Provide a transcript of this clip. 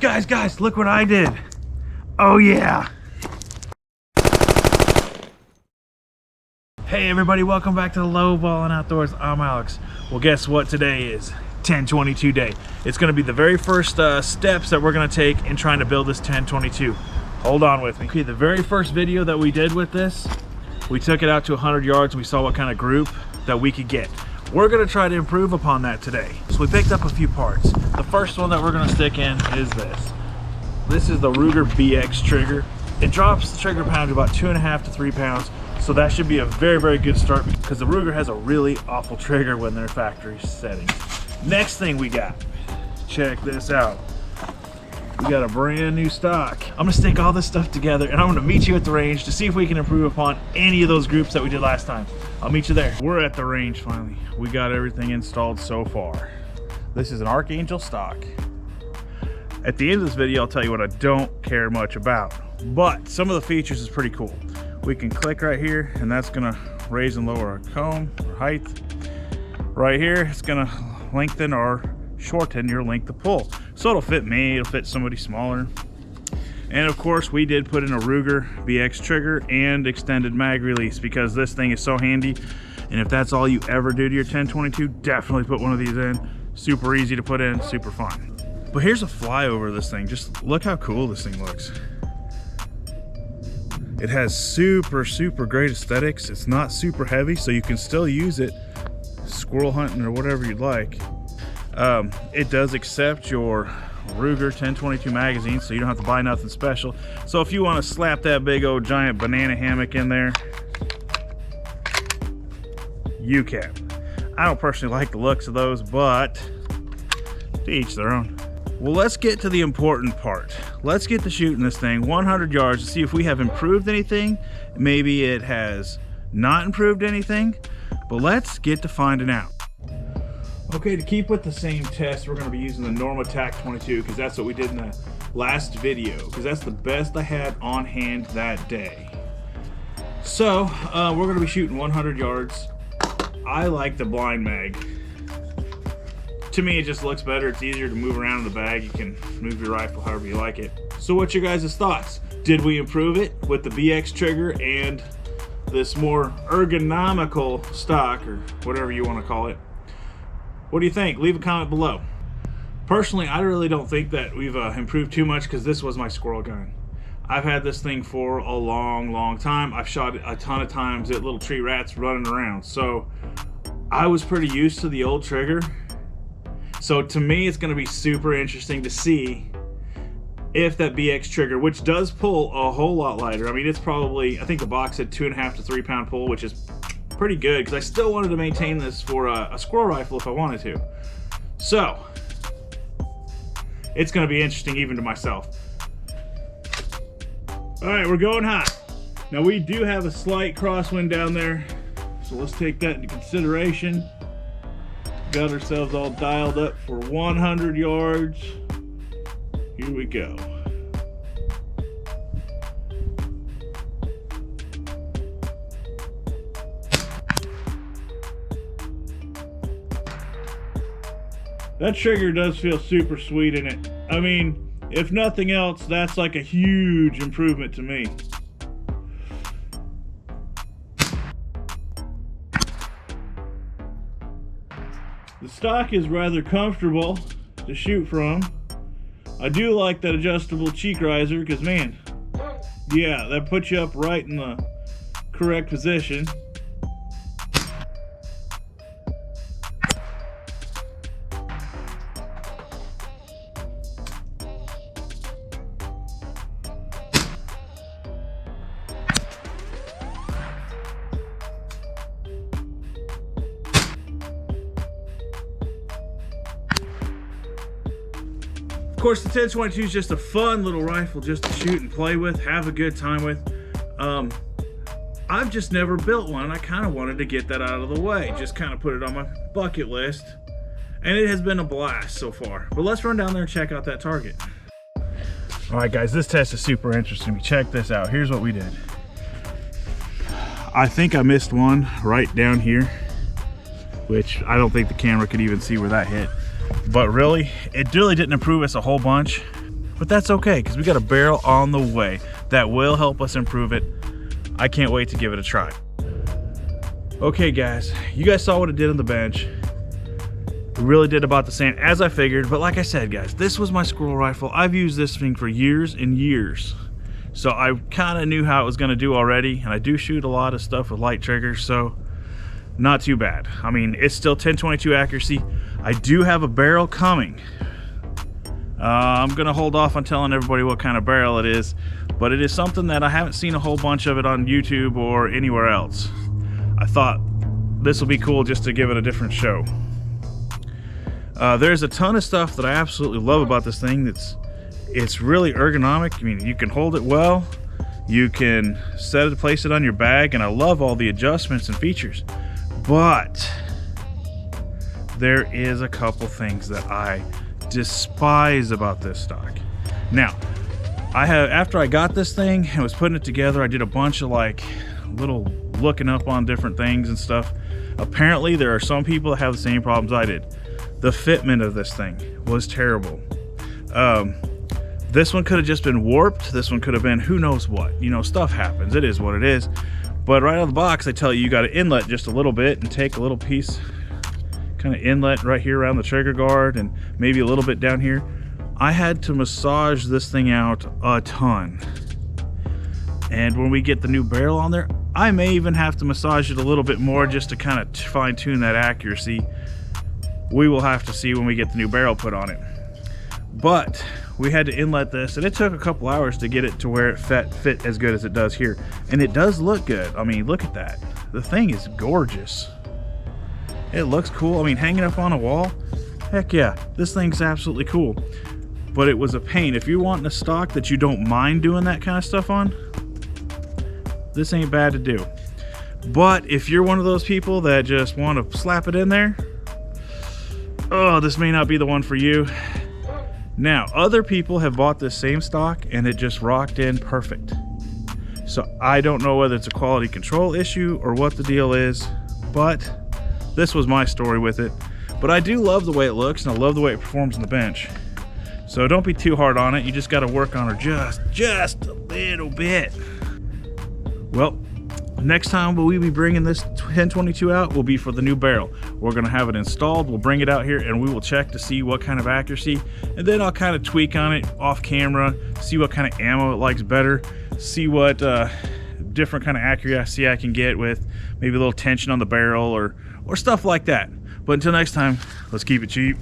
Guys, look what I did. Oh yeah. Hey everybody, welcome back to the Low Ballin' Outdoors. I'm Alex. Well, guess what today is? 1022 day. It's gonna be the very first steps that we're gonna take in trying to build this 1022. Hold on with me. Okay, the very first video that we did with this, we took it out to 100 yards and we saw what kind of group that we could get. We're gonna try to improve upon that today. So we picked up a few parts. The first one that we're gonna stick in is this. This is the Ruger BX trigger. It drops the trigger pound to about 2.5 to 3 pounds. So that should be a very good start because the Ruger has a really awful trigger when they're factory settings. Next thing we got, check this out. We got a brand new stock. I'm gonna stick all this stuff together and I'm gonna meet you at the range to see if we can improve upon any of those groups that we did last time. I'll meet you there. We're at the range finally. We got everything installed so far. This is an Archangel stock. At the end of this video, I'll tell you what I don't care much about, but some of the features is pretty cool. We can click right here and that's gonna raise and lower our comb or height. Right here, it's gonna lengthen or shorten your length of pull. So it'll fit me, it'll fit somebody smaller. And of course, we did put in a Ruger BX trigger and extended mag release because this thing is so handy. And if that's all you ever do to your 1022, definitely put one of these in. Super easy to put in, super fun. But here's a flyover of this thing. Just look how cool this thing looks. It has super great aesthetics. It's not super heavy, so you can still use it squirrel hunting or whatever you'd like. It does accept your Ruger 1022 magazine, so you don't have to buy nothing special. So if you want to slap that big old giant banana hammock in there, you can. I don't personally like the looks of those, but to each their own. Well, let's get to the important part. Let's get to shooting this thing 100 yards to see if we have improved anything. Maybe it has not improved anything, but let's get to finding out. Okay, to keep with the same test, we're gonna be using the Normatec 22 because that's what we did in the last video, because that's the best I had on hand that day. So, we're gonna be shooting 100 yards. I like the blind mag. To me, it just looks better. It's easier to move around in the bag. You can move your rifle however you like it. So what's your guys' thoughts? Did we improve it with the BX trigger and this more ergonomical stock, or whatever you want to call it? What do you think? Leave a comment below. Personally, I really don't think that we've improved too much because this was my squirrel gun. I've had this thing for a long time. I've shot it a ton of times at little tree rats running around. So I was pretty used to the old trigger. So to me, it's gonna be super interesting to see if that BX trigger, which does pull a whole lot lighter. I mean, it's probably, I think the box had 2.5 to 3 pound pull, which is pretty good because I still wanted to maintain this for a squirrel rifle if I wanted to. So it's gonna be interesting even to myself. All right, we're going hot. Now we do have a slight crosswind down there, so let's take that into consideration. Got ourselves all dialed up for 100 yards. Here we go. That trigger does feel super sweet in it. I mean, if nothing else, that's like a huge improvement to me. The stock is rather comfortable to shoot from. I do like that adjustable cheek riser because, man, yeah, that puts you up right in the correct position. Of course, the 1022 is just a fun little rifle just to shoot and play with, have a good time with. I've just never built one. I kind of wanted to get that out of the way, just kind of put it on my bucket list, and it has been a blast so far. But let's run down there and check out that target. All right, guys, this test is super interesting. Check this out. Here's what we did. I think I missed one right down here, which I don't think the camera could even see where that hit. But really, it really didn't improve us a whole bunch. but that's okay because we got a barrel on the way that will help us improve it. I can't wait to give it a try. Okay guys, you guys saw what it did on the bench. It really did about the same as I figured, but like I said guys, this was my squirrel rifle. I've used this thing for years and years, so I kind of knew how it was going to do already, and I do shoot a lot of stuff with light triggers, so not too bad. I mean, it's still 10/22 accuracy. I do have a barrel coming. I'm gonna hold off on telling everybody what kind of barrel it is, but it is something that I haven't seen a whole bunch of it on YouTube or anywhere else. I thought this will be cool just to give it a different show. There's a ton of stuff that I absolutely love about this thing. It's really ergonomic. I mean, you can hold it well, you can place it on your bag, and I love all the adjustments and features. But there is a couple things that I despise about this stock. Now, after I got this thing and was putting it together, I did a bunch of like little looking up on different things and stuff. Apparently there are some people that have the same problems I did. The fitment of this thing was terrible. This one could have just been warped. This one could have been who knows what. You know, stuff happens. It is what it is. But right out of the box, they tell you got to inlet just a little bit and take a little piece, kind of inlet right here around the trigger guard and maybe a little bit down here. I had to massage this thing out a ton. And when we get the new barrel on there, I may even have to massage it a little bit more just to kind of fine tune that accuracy. We will have to see when we get the new barrel put on it. But we had to inlet this, and it took a couple hours to get it to where it fit as good as it does here. And it does look good. I mean, look at that. The thing is gorgeous. It looks cool. I mean, hanging up on a wall, heck yeah, this thing's absolutely cool. But it was a pain. If you're wanting a stock that you don't mind doing that kind of stuff on, this ain't bad to do. But if you're one of those people that just want to slap it in there, oh, this may not be the one for you. Now, other people have bought this same stock and it just rocked in perfect. So I don't know whether it's a quality control issue or what the deal is, but this was my story with it. But I do love the way it looks, and I love the way it performs on the bench. So don't be too hard on it. You just got to work on her just a little bit. Well, next time we'll be bringing this 10/22 out will be for the new barrel. We're going to have it installed. We'll bring it out here and we will check to see what kind of accuracy, and then I'll kind of tweak on it off camera, see what kind of ammo it likes better, see what different kind of accuracy I can get with maybe a little tension on the barrel or stuff like that. But until next time, let's keep it cheap.